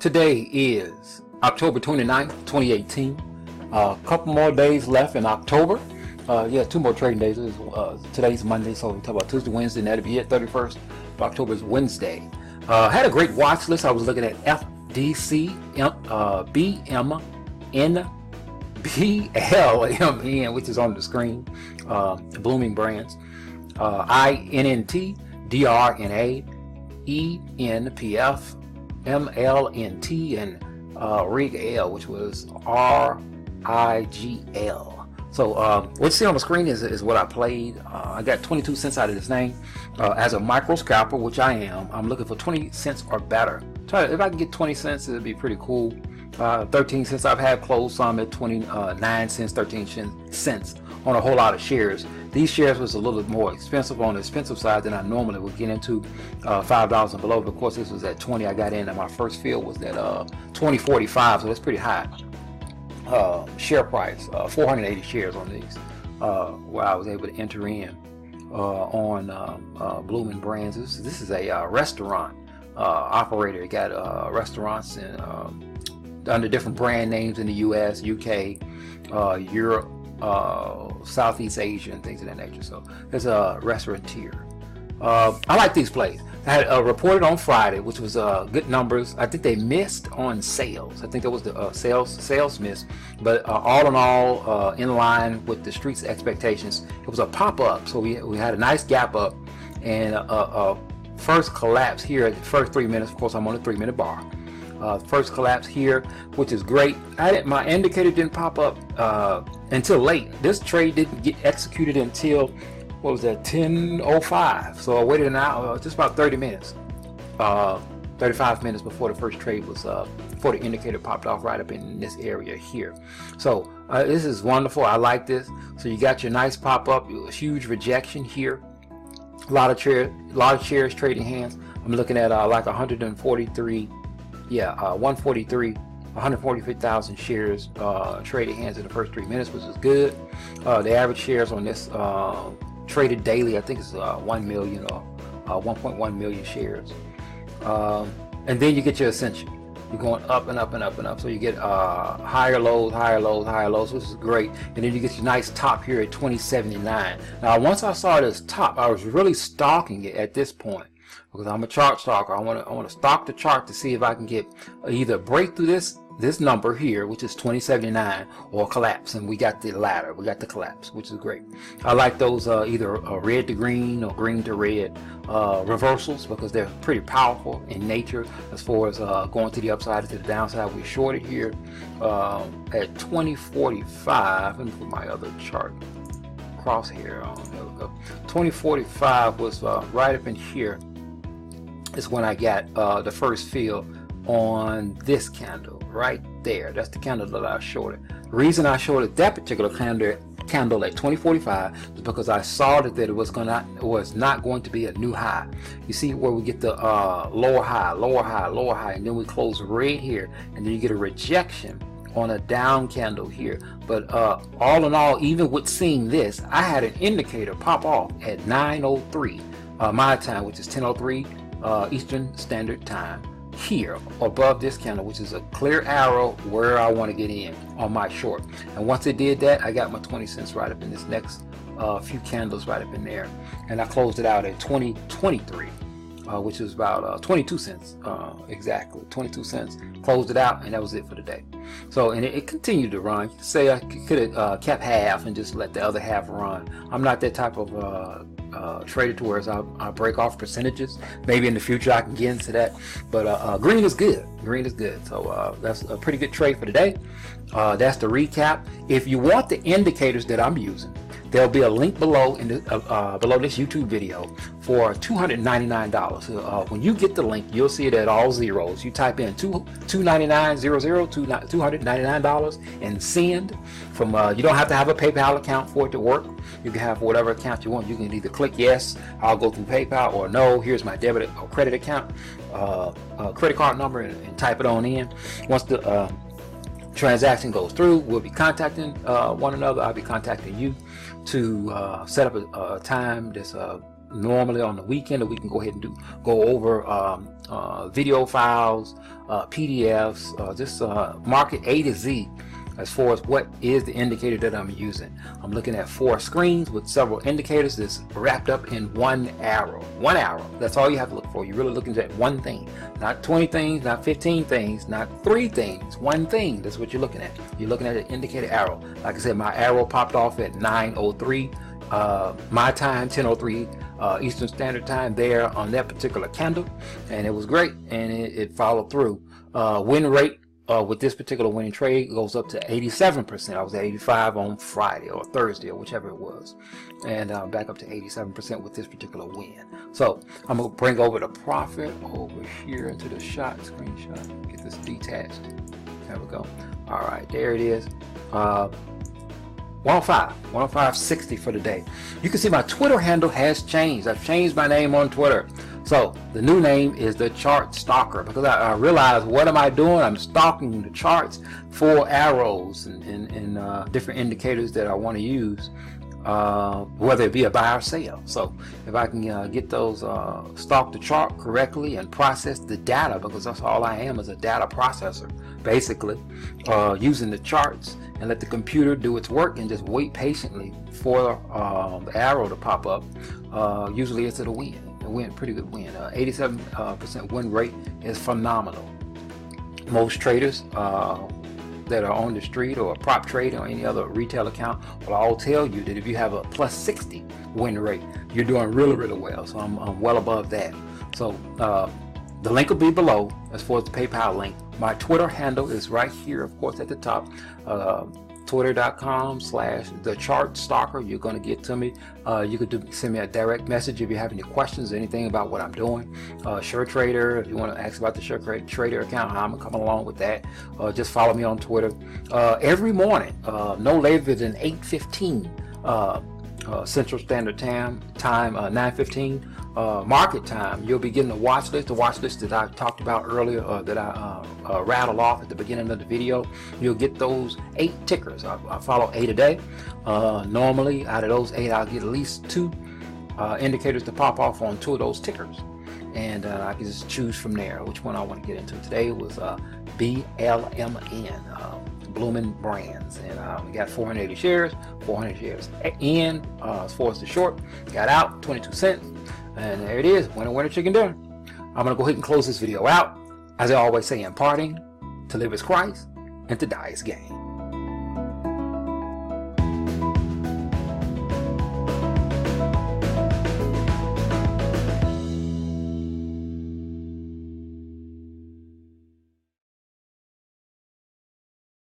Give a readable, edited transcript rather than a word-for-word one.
Today is October 29th, 2018. A couple more days left in October. Yeah, 2 more trading days. Today's Monday, so we talk about Tuesday, Wednesday, and that'll be it. 31st of October is Wednesday. Had a great watch list. I was looking at FDC, BLMN, which is on the screen, Blooming Brands, INNT, DRNA, ENPF, MLNT, and RIGL, which was RIGL. So what you see on the screen is what I played. I got 22 cents out of this thing. As a micro scalper, which I am, I'm looking for 20 cents or better. If I can get 20 cents, it'd be pretty cool. 13 cents I've had closed some at 29 cents, 13 cents on a whole lot of shares. These shares was a little bit more expensive, on the expensive side than I normally would get into, $5 and below. But of course, this was at 20. I got in, and my first fill was at 20.45, so that's pretty high. Share price, 480 shares on these, where I was able to enter in on Blooming Brands. This is a restaurant operator. It got restaurants in, under different brand names in the US, UK, Europe, Southeast Asia, and things of that nature. So there's a restaurateur. I like these plays. I had reported on Friday, which was good numbers. I think they missed on sales. I think that was the sales miss, but all in all, in line with the street's expectations. It was a pop-up, so we had a nice gap up, and first collapse here at the first 3 minutes. Of course, I'm on a 3-minute bar. First collapse here, which is great. My indicator didn't pop up until late. This trade didn't get executed until, what was that, 10:05. So I waited an hour, just about 30 minutes, 35 minutes before the first trade was, before the indicator popped off right up in this area here. So this is wonderful. I like this. So you got your nice pop up, huge rejection here. A lot of shares trading hands. I'm looking at like 143. Yeah, 143,000 shares traded hands in the first 3 minutes, which is good. The average shares on this traded daily, I think it's 1 million or 1.1 million shares. And then you get your ascension. You're going up and up and up and up. So you get higher lows, higher lows, higher lows, which is great. And then you get your nice top here at 2079. Now, once I saw this top, I was really stalking it at this point, because I'm a chart stalker. I want to stalk the chart to see if I can get either break through this number here, which is 2079, or collapse. And we got the latter. We got the collapse, which is great. I like those either red to green or green to red reversals, because they're pretty powerful in nature as far as going to the upside and to the downside. We shorted here at 2045. Let me put my other chart crosshair on. There we go. 2045 was right up in here. Is when I got the first fill on this candle right there. That's the candle that I shorted. The reason I shorted that particular candle at 2045 is because I saw that it was not going to be a new high. You see where we get the lower high, lower high, lower high, and then we close right here, and then you get a rejection on a down candle here. But all in all, even with seeing this, I had an indicator pop off at 9:03 my time, which is 10:03 Eastern Standard Time, here above this candle, which is a clear arrow where I want to get in on my short. And once it did that, I got my 20 cents right up in this next few candles right up in there, and I closed it out at 2023, which is about 22 cents, exactly 22 cents. Closed it out, and that was it for the day. So, and it continued to run. You could say I could have kept half and just let the other half run. I'm not that type of trader to where I break off percentages. Maybe in the future I can get into that, but green is good. Green is good. So that's a pretty good trade for today. That's the recap. If you want the indicators that I'm using, there'll be a link below in the, below this YouTube video for $299. When you get the link, you'll see it at all zeros. You type in $299.00, and send. From you don't have to have a PayPal account for it to work. You can have whatever account you want. You can either click yes, I'll go through PayPal, or no, here's my debit or credit account, credit card number, and type it on in. Once the transaction goes through, we'll be contacting one another. I'll be contacting you to set up a time that's normally on the weekend, or we can go ahead and go over video files, PDFs, just market A to Z as far as what is the indicator that I'm using. I'm looking at 4 screens with several indicators that's wrapped up in one arrow. One arrow. That's all you have to look for. You're really looking at one thing. Not 20 things, not 15 things, not 3 things. One thing. That's what you're looking at. You're looking at an indicator arrow. Like I said, my arrow popped off at 9:03 my time, 10:03 Eastern Standard Time there on that particular candle, and it was great, and it followed through. Win rate with this particular winning trade goes up to 87%. I was at 85 on Friday or Thursday or whichever it was, and back up to 87% with this particular win. So I'm gonna bring over the profit over here into the screenshot. Get this detached. There we go. All right, there it is. 105.60 for the day. You can see my Twitter handle has changed. I've changed my name on Twitter. So the new name is the Chart Stalker, because I realized, what am I doing? I'm stalking the charts for arrows and different indicators that I want to use, whether it be a buy or sell. So if I can get those, stalk the chart correctly and process the data, because that's all I am, is a data processor, basically, using the charts, and let the computer do its work and just wait patiently for the arrow to pop up. Usually it's at a win. Pretty good win. 87% win rate is phenomenal. Most traders that are on the street or prop trading or any other retail account will all tell you that if you have a plus 60 win rate, you're doing really, really well. So I'm well above that. So the link will be below as far as the PayPal link. My Twitter handle is right here, of course, at the top. Twitter.com/thechartstalker. You're going to get to me. You could send me a direct message if you have any questions, anything about what I'm doing. SureTrader, if you want to ask about the SureTrader account, how I'm coming along with that. Just follow me on Twitter. Every morning, no later than 8:15 Central Standard Time, 9:15 market time, you'll be getting the watch list that I talked about earlier, that I rattled off at the beginning of the video. You'll get those 8 tickers. I follow 8 a day. Normally, out of those 8, I'll get at least 2 indicators to pop off on 2 of those tickers, and I can just choose from there which one I want to get into. Today was BLMN. Bloomin' Brands, and we got 480 shares, 400 shares in. As far as the short, got out 22 cents, and there it is. Winner, chicken dinner. I'm gonna go ahead and close this video out. As I always say in parting, to live is Christ and to die is gain.